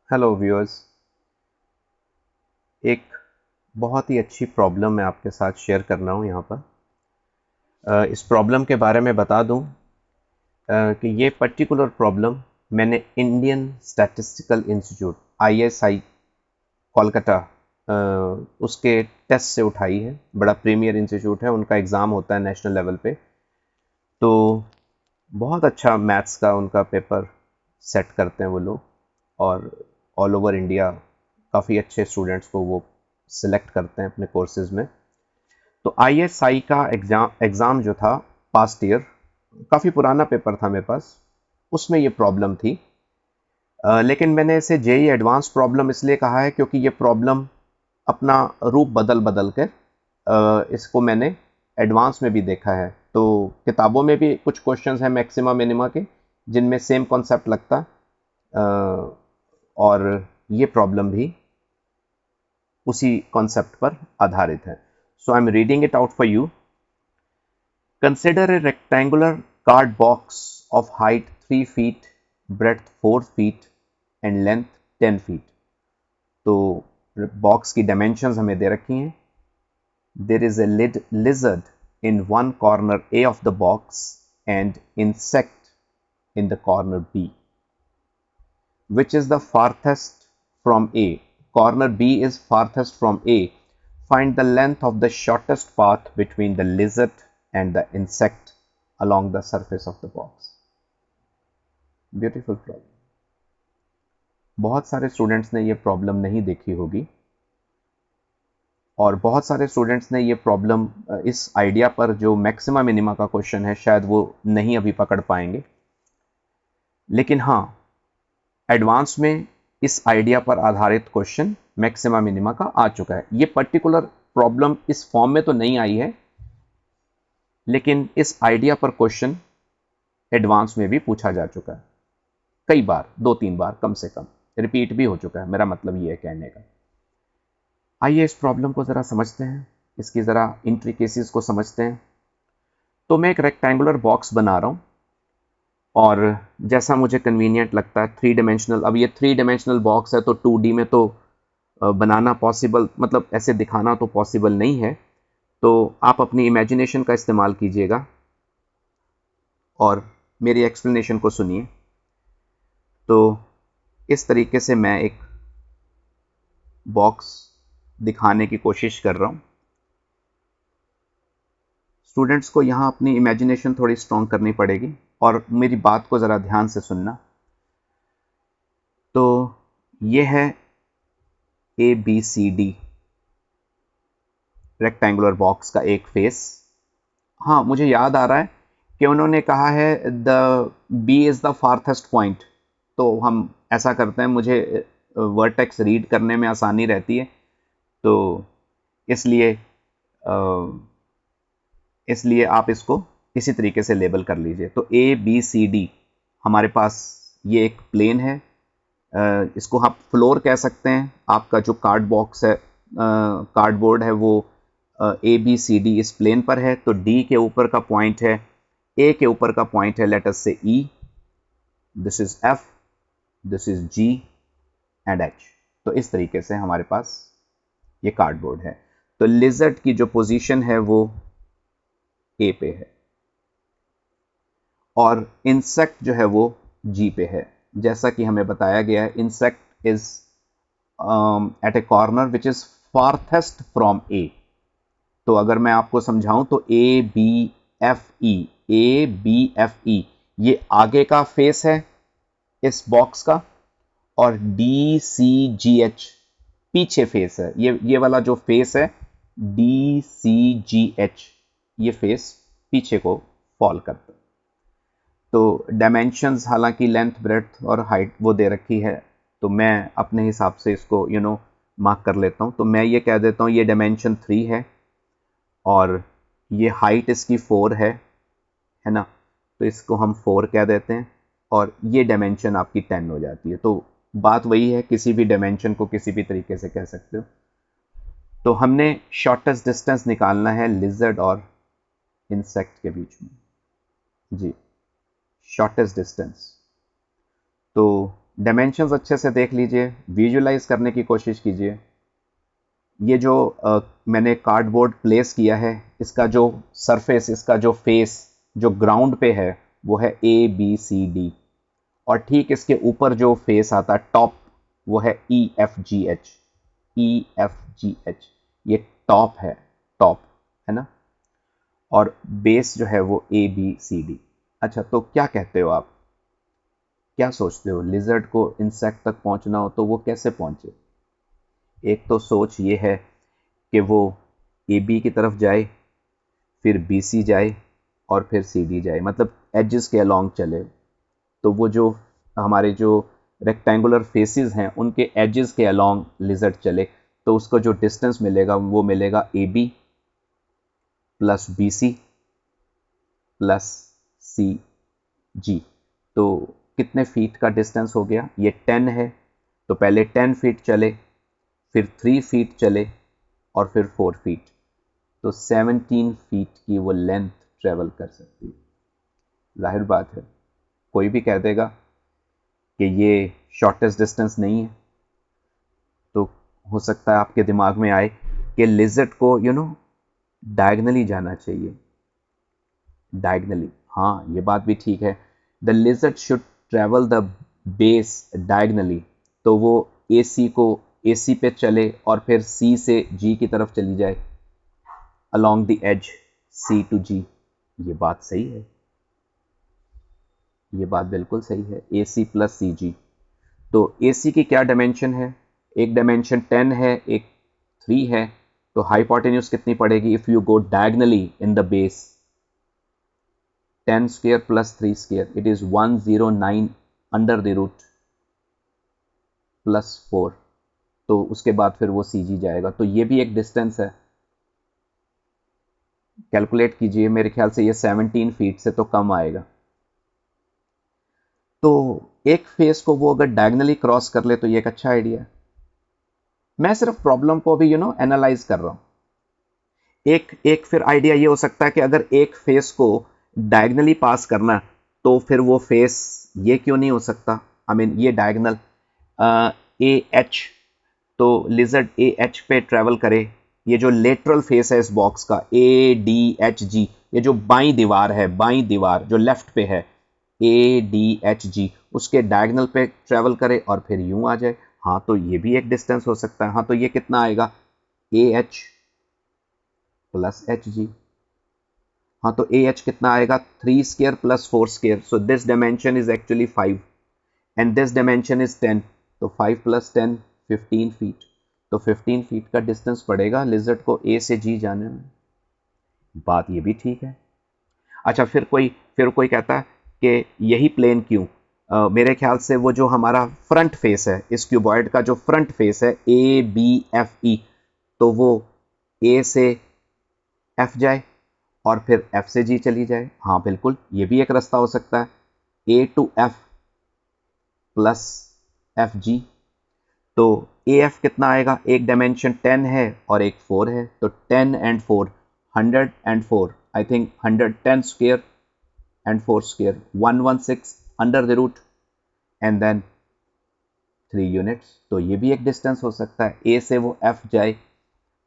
Hello viewers. एक बहुत ही अच्छी प्रॉब्लम मैं आपके साथ शेयर कर रहा हूँ यहाँ पर। इस प्रॉब्लम के बारे में बता दूँ कि ये पर्टिकुलर प्रॉब्लम मैंने Indian statistical institute ISI Kolkata उसके टेस्ट से उठाई है। बड़ा प्रीमियर इंस्टीट्यूट है, उनका एग्ज़ाम होता है नेशनल लेवल पे। तो बहुत अच्छा मैथ्स का उनका पेपर सेट करते हैं वो लोग, और ऑल ओवर इंडिया काफ़ी अच्छे स्टूडेंट्स को वो सिलेक्ट करते हैं अपने कोर्सेज में। तो आईएसआई का एग्ज़ाम जो था पास्ट ईयर, काफ़ी पुराना पेपर था मेरे पास, उसमें ये प्रॉब्लम थी। लेकिन मैंने इसे जेई एडवांस प्रॉब्लम इसलिए कहा है क्योंकि ये प्रॉब्लम अपना रूप बदल बदल कर इसको मैंने एडवांस में भी देखा है। तो किताबों में भी कुछ क्वेश्चंस हैं मैक्सिमा मिनिमा के जिनमें सेम कॉन्सेप्ट लगता है, और ये प्रॉब्लम भी उसी कॉन्सेप्ट पर आधारित है। So I am reading it out for you. Consider a rectangular card box of height 3 feet, breadth 4 feet and length 10 feet। तो बॉक्स की डायमेंशंस हमें दे रखी हैं। There is a lizard in one corner A of the box and insect in the corner B. Which is the farthest from A? Corner B is farthest from A. Find the length of the shortest path between the lizard and the insect along the surface of the box. Beautiful problem. बहुत सारे students ने ये problem नहीं देखी होगी, और बहुत सारे स्टूडेंट्स ने ये प्रॉब्लम इस आइडिया पर जो मैक्सिमा मिनिमा का क्वेश्चन है शायद वो नहीं अभी पकड़ पाएंगे। लेकिन हाँ, एडवांस में इस आइडिया पर आधारित क्वेश्चन मैक्सिमा मिनिमा का आ चुका है। ये पर्टिकुलर प्रॉब्लम इस फॉर्म में तो नहीं आई है, लेकिन इस आइडिया पर क्वेश्चन एडवांस में भी पूछा जा चुका है कई बार, 2-3 बार कम से कम रिपीट भी हो चुका है। मेरा मतलब ये है कहने का। आइए इस प्रॉब्लम को ज़रा समझते हैं, इसकी ज़रा इंट्रिकेसीज को समझते हैं। तो मैं एक रेक्टेंगुलर बॉक्स बना रहा हूँ, और जैसा मुझे कन्वीनियंट लगता है 3 डायमेंशनल। अब ये 3 डायमेंशनल बॉक्स है तो 2D में तो बनाना पॉसिबल, मतलब ऐसे दिखाना तो पॉसिबल नहीं है। तो आप अपनी इमेजिनेशन का इस्तेमाल कीजिएगा और मेरी एक्सप्लेनेशन को सुनिए। तो इस तरीके से मैं एक बॉक्स दिखाने की कोशिश कर रहा हूँ। स्टूडेंट्स को यहाँ अपनी इमेजिनेशन थोड़ी स्ट्रॉन्ग करनी पड़ेगी, और मेरी बात को ज़रा ध्यान से सुनना। तो ये है ABCD रेक्टेंगुलर बॉक्स का एक फेस। हाँ, मुझे याद आ रहा है कि उन्होंने कहा है the B is the farthest point. तो हम ऐसा करते हैं, मुझे वर्टेक्स रीड करने में आसानी रहती है, तो इसलिए इसलिए आप इसको इसी तरीके से लेबल कर लीजिए। तो ABCD हमारे पास ये एक प्लेन है। इसको आप फ्लोर कह सकते हैं। आपका जो कार्ड बॉक्स है, कार्डबोर्ड है, वो ABCD इस प्लेन पर है। तो D के ऊपर का पॉइंट है, A के ऊपर का पॉइंट है, लेट अस से E, this is F, this is G and H। तो इस तरीके से हमारे पास ये कार्डबोर्ड है। तो लिजर्ड की जो पोजीशन है वो A पे है, और इंसेक्ट जो है वो G पे है। जैसा कि हमें बताया गया है, insect is at a corner which is farthest from A। तो अगर मैं आपको समझाऊं तो A B F E ये आगे का फेस है इस बॉक्स का, और DCGH पीछे फेस है। ये वाला जो फेस है DCGH, ये फेस पीछे को फॉल करता है। तो डायमेंशंस, हालांकि लेंथ, ब्रेड्थ और हाइट वो दे रखी है, तो मैं अपने हिसाब से इसको मार्क कर लेता हूँ। तो मैं ये कह देता हूँ ये डायमेंशन 3 है, और ये हाइट इसकी 4 है ना। तो इसको हम 4 कह देते हैं, और ये डायमेंशन आपकी 10 हो जाती है। तो बात वही है, किसी भी डायमेंशन को किसी भी तरीके से कह सकते हो। तो हमने शॉर्टेस्ट डिस्टेंस निकालना है लिजर्ड और इंसेक्ट के बीच में। जी, शॉर्टेस्ट डिस्टेंस। तो डायमेंशंस अच्छे से देख लीजिए, विजुलाइज करने की कोशिश कीजिए। ये जो मैंने कार्डबोर्ड प्लेस किया है, इसका जो सरफेस, इसका जो फेस जो ग्राउंड पे है वो है ABCD, और ठीक इसके ऊपर जो फेस आता है टॉप वो है EFGH। EFGH ये टॉप है, टॉप है ना, और बेस जो है वो ABCD। अच्छा, तो क्या कहते हो आप, क्या सोचते हो, लिजर्ड को इंसेक्ट तक पहुंचना हो तो वो कैसे पहुंचे? एक तो सोच ये है कि वो AB की तरफ जाए, फिर BC जाए, और फिर CD जाए, मतलब एजेस के अलोंग चले। तो वो जो हमारे जो रेक्टेंगुलर फेसेस हैं उनके एजेस के अलोंग लिजर्ड चले, तो उसको जो डिस्टेंस मिलेगा वो मिलेगा AB plus BC plus CG। तो कितने फीट का डिस्टेंस हो गया, ये 10 है, तो पहले 10 फीट चले, फिर 3 फीट चले, और फिर 4 फीट, तो 17 फीट की वो लेंथ ट्रेवल कर सकती है। जाहिर बात है कोई भी कह देगा कि ये शॉर्टेस्ट डिस्टेंस नहीं है, तो हो सकता है आपके दिमाग में आए कि लिजर्ड को डायगनली जाना चाहिए। डायगनली, हाँ ये बात भी ठीक है, the lizard should travel the base diagonally, तो वो AC पे चले और फिर C से G की तरफ चली जाए, along the edge C to G। ये बात सही है, ये बात बिल्कुल सही है, AC प्लस CG। तो AC की क्या डायमेंशन है, एक डायमेंशन 10 है, एक 3 है, तो हाइपोटेन्यूज कितनी पड़ेगी if you go diagonally in the base, 10 square plus 3 square, it is 109 under the root plus 4, तो उसके बाद फिर वो CG जाएगा, तो ये भी एक डिस्टेंस है। कैलकुलेट कीजिए, मेरे ख्याल से ये 17 फीट से तो कम आएगा। तो एक फेस को वो अगर डायगनली क्रॉस कर ले तो ये एक अच्छा आइडिया है। मैं सिर्फ प्रॉब्लम को भी एनालाइज कर रहा हूं। एक एक फिर आइडिया ये हो सकता है कि अगर एक फेस को डायगनली पास करना तो फिर वो फेस ये क्यों नहीं हो सकता, आई मीन ये डायगनल AH, तो लिजर्ड AH पे ट्रेवल करे, ये जो लेटरल फेस है इस बॉक्स का ADHG, ये जो बाईं दीवार है, बाईं दीवार जो लेफ्ट पे है ADHG, उसके डायगनल पे ट्रेवल करे और फिर यूं आ जाए। हाँ तो ये भी एक डिस्टेंस हो सकता है। हाँ तो ये कितना आएगा, AH प्लस HG। हाँ तो AH कितना आएगा, 3 square plus 4 square, so this dimension is actually 5 and this dimension is 10, तो 5 प्लस 10 15 फीट, तो 15 फीट का डिस्टेंस पड़ेगा लिजर्ड को A से G जाने में। बात ये भी ठीक है। अच्छा, फिर कोई कहता है कि यही प्लेन क्यों, मेरे ख्याल से वो जो हमारा फ्रंट फेस है, इस क्यूबॉइड का जो फ्रंट फेस है ABFE, तो वो A से F जाए और फिर F से G चली जाए। हाँ बिल्कुल, ये भी एक रास्ता हो सकता है, A to F plus FG। तो AF कितना आएगा, एक डायमेंशन 10 है और एक 4 है, तो 10 and 4 104, I think 110 square and 4 square 116 under the root and then 3 units. तो ये भी एक डिस्टेंस हो सकता है, A से वो F जाए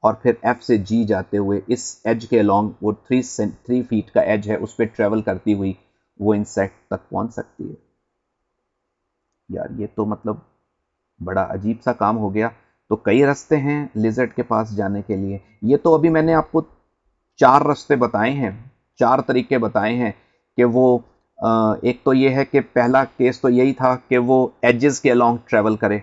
और फिर F से G जाते हुए इस एज के अलोंग वो 3 फीट का एज है उस पर ट्रेवल करती हुई वो इंसेक्ट तक पहुंच सकती है। यार ये तो मतलब बड़ा अजीब सा काम हो गया। तो कई रास्ते हैं लिजर्ड के पास जाने के लिए। ये तो अभी मैंने आपको 4 रास्ते बताए हैं, 4 तरीके बताए हैं कि वो एक तो ये है कि पहला केस तो यही था कि वो एजेस के अलोंग ट्रेवल करे,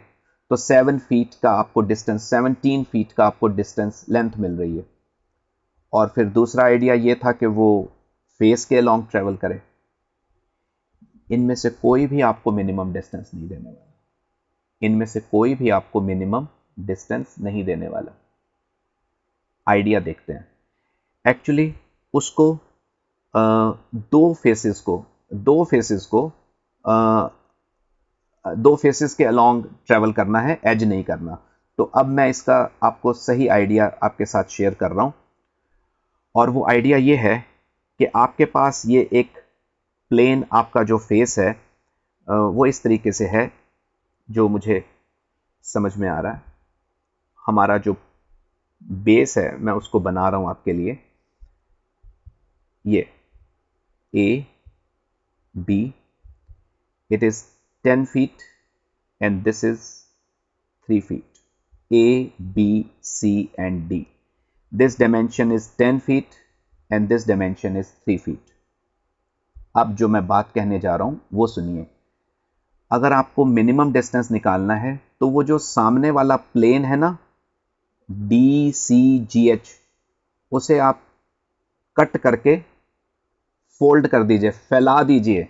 तो 7 फीट का आपको डिस्टेंस, 17 फीट का आपको डिस्टेंस लेंथ मिल रही है। और फिर दूसरा आइडिया ये था कि वो फेस के अलोंग ट्रेवल करे। इनमें से कोई भी आपको मिनिमम डिस्टेंस नहीं देने वाला, इनमें से कोई भी आपको मिनिमम डिस्टेंस नहीं देने वाला। आइडिया देखते हैं। एक्चुअली उसको अ, दो फेसेस के अलोंग ट्रेवल करना है, एज नहीं करना। तो अब मैं इसका आपको सही आइडिया आपके साथ शेयर कर रहा हूं, और वो आइडिया ये है कि आपके पास ये एक प्लेन आपका जो फेस है वो इस तरीके से है, जो मुझे समझ में आ रहा है, हमारा जो बेस है मैं उसको बना रहा हूं आपके लिए। ये A, B, it is 10 feet and this is 3 feet. A, B, C and D. This dimension is 10 feet and this dimension is 3 feet. अब जो मैं बात कहने जा रहा हूं वो सुनिए। अगर आपको मिनिमम डिस्टेंस निकालना है तो वो जो सामने वाला प्लेन है ना, DCGH, उसे आप कट करके फोल्ड कर दीजिए, फैला दीजिए।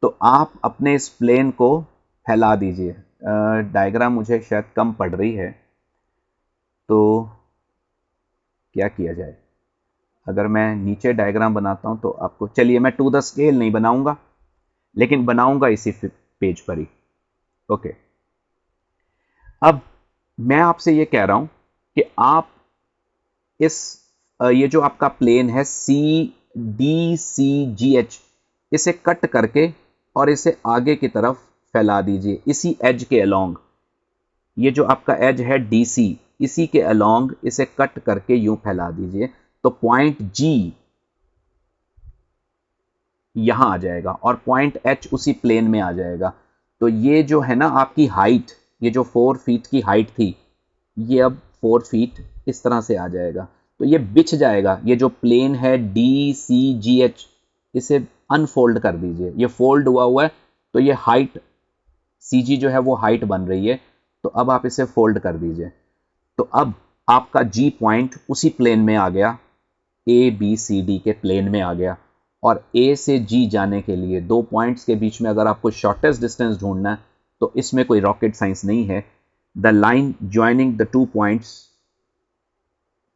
तो आप अपने इस प्लेन को फैला दीजिए। डायग्राम मुझे शायद कम पड़ रही है, तो क्या किया जाए? अगर मैं नीचे डायग्राम बनाता हूं तो आपको, चलिए मैं टू द स्केल नहीं बनाऊंगा, लेकिन बनाऊंगा इसी पेज पर ही। ओके, अब मैं आपसे ये कह रहा हूं कि आप इस ये जो आपका प्लेन है CDCGH, इसे कट करके और इसे आगे की तरफ फैला दीजिए इसी एज के अलोंग। ये जो आपका एज है DC, इसी के अलोंग इसे कट करके यूं फैला दीजिए। तो पॉइंट G यहां आ जाएगा और पॉइंट H उसी प्लेन में आ जाएगा। तो ये जो है ना आपकी हाइट, ये जो 4 फीट की हाइट थी, ये अब 4 फीट इस तरह से आ जाएगा। तो ये बिछ जाएगा। ये जो प्लेन है DCGH, इसे अनफोल्ड कर दीजिए। ये फोल्ड हुआ हुआ है, तो ये हाइट CG जो है वो हाइट बन रही है। तो अब आप इसे फोल्ड कर दीजिए। तो अब आपका G पॉइंट उसी प्लेन में आ गया, ABCD के प्लेन में आ गया। और A से G जाने के लिए दो पॉइंट्स के बीच में अगर आपको शॉर्टेस्ट डिस्टेंस ढूंढना है तो इसमें कोई रॉकेट साइंस नहीं है। The line joining the two points,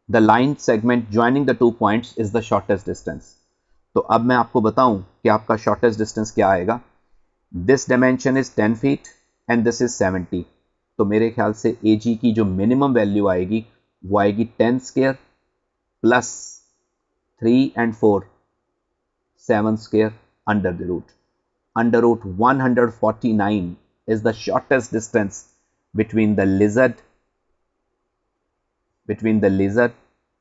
the line segment joining the two points is the shortest distance. तो अब मैं आपको बताऊं कि आपका शॉर्टेस्ट डिस्टेंस क्या आएगा। This dimension is 10 feet and this is 70। तो मेरे ख्याल से AG की जो मिनिमम वैल्यू आएगी वो आएगी 10 square plus 3 and 4, 7 square under the root. Under root 149 is the shortest distance between the lizard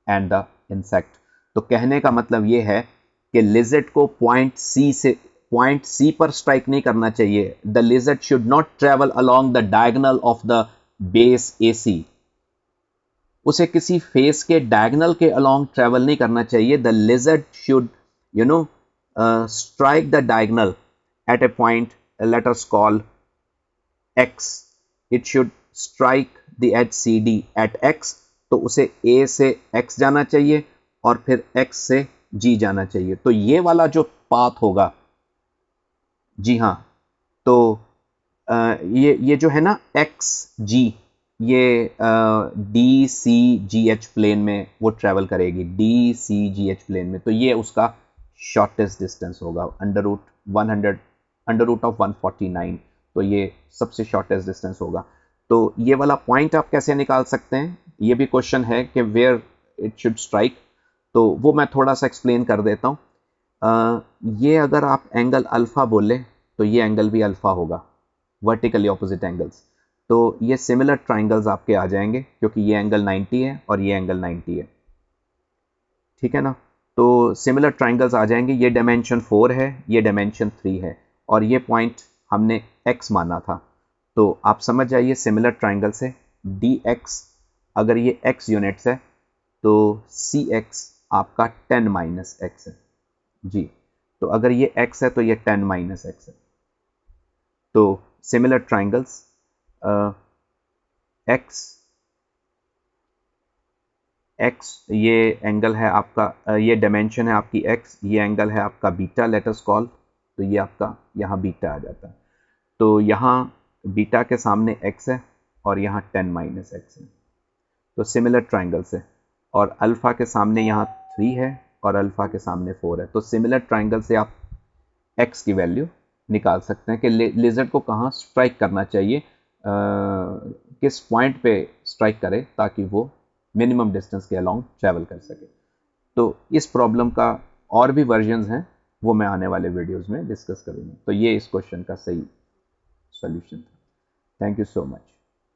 and the insect. तो कहने का मतलब ये है कि लिजर्ड को पॉइंट C पर स्ट्राइक नहीं करना चाहिए। The lizard should not travel along the diagonal of the base AC। उसे किसी फेस के डायगोनल के अलोंग ट्रेवल नहीं करना चाहिए। The lizard should strike the diagonal at a point, let us call X. It should strike the edge CD at X. तो उसे A से X जाना चाहिए और फिर X से G जाना चाहिए। तो ये वाला जो पाथ होगा, जी हाँ, तो ये जो है ना XG, ये DCGH प्लेन में वो ट्रेवल करेगी, DCGH प्लेन में। तो ये उसका शॉर्टेस्ट डिस्टेंस होगा अंडर रूट ऑफ 149। तो ये सबसे शॉर्टेस्ट डिस्टेंस होगा। तो ये वाला पॉइंट आप कैसे निकाल सकते हैं, ये भी क्वेश्चन है कि वेयर इट शुड स्ट्राइक। तो वो मैं थोड़ा सा एक्सप्लेन कर देता हूँ। ये अगर आप एंगल अल्फा बोले तो ये एंगल भी अल्फा होगा, वर्टिकली ऑपोजिट एंगल्स। तो ये सिमिलर ट्राइंगल्स आपके आ जाएंगे क्योंकि ये एंगल 90 है और ये एंगल 90 है, ठीक है ना। तो सिमिलर ट्राइंगल्स आ जाएंगे। ये डायमेंशन 4 है, ये डायमेंशन 3 है और ये पॉइंट हमने x माना था। तो आप समझ जाइए सिमिलर ट्राइंगल से dx, अगर ये x यूनिट्स है तो cx आपका 10 माइनस x है जी। तो अगर ये x है तो ये 10 माइनस x है। तो सिमिलर ट्राइंगल्स x, ये एंगल है आपका, ये डायमेंशन है आपकी x, ये एंगल है आपका बीटा, लेट अस कॉल। तो ये आपका यहाँ बीटा आ जाता है। तो यहाँ बीटा के सामने x है और यहाँ 10 माइनस x है। तो सिमिलर ट्राइंगल से, और अल्फा के सामने यहाँ 3 है और अल्फा के सामने 4 है। तो सिमिलर ट्राइंगल से आप x की वैल्यू निकाल सकते हैं कि लिजर्ड को कहाँ स्ट्राइक करना चाहिए, किस पॉइंट पे स्ट्राइक करे ताकि वो मिनिमम डिस्टेंस के अलोंग ट्रैवल कर सके। तो इस प्रॉब्लम का और भी वर्जन्स हैं, वो मैं आने वाले वीडियोस में डिस्कस करूंगा। तो ये इस क्वेश्चन का सही सॉल्यूशन था। Thank you so much.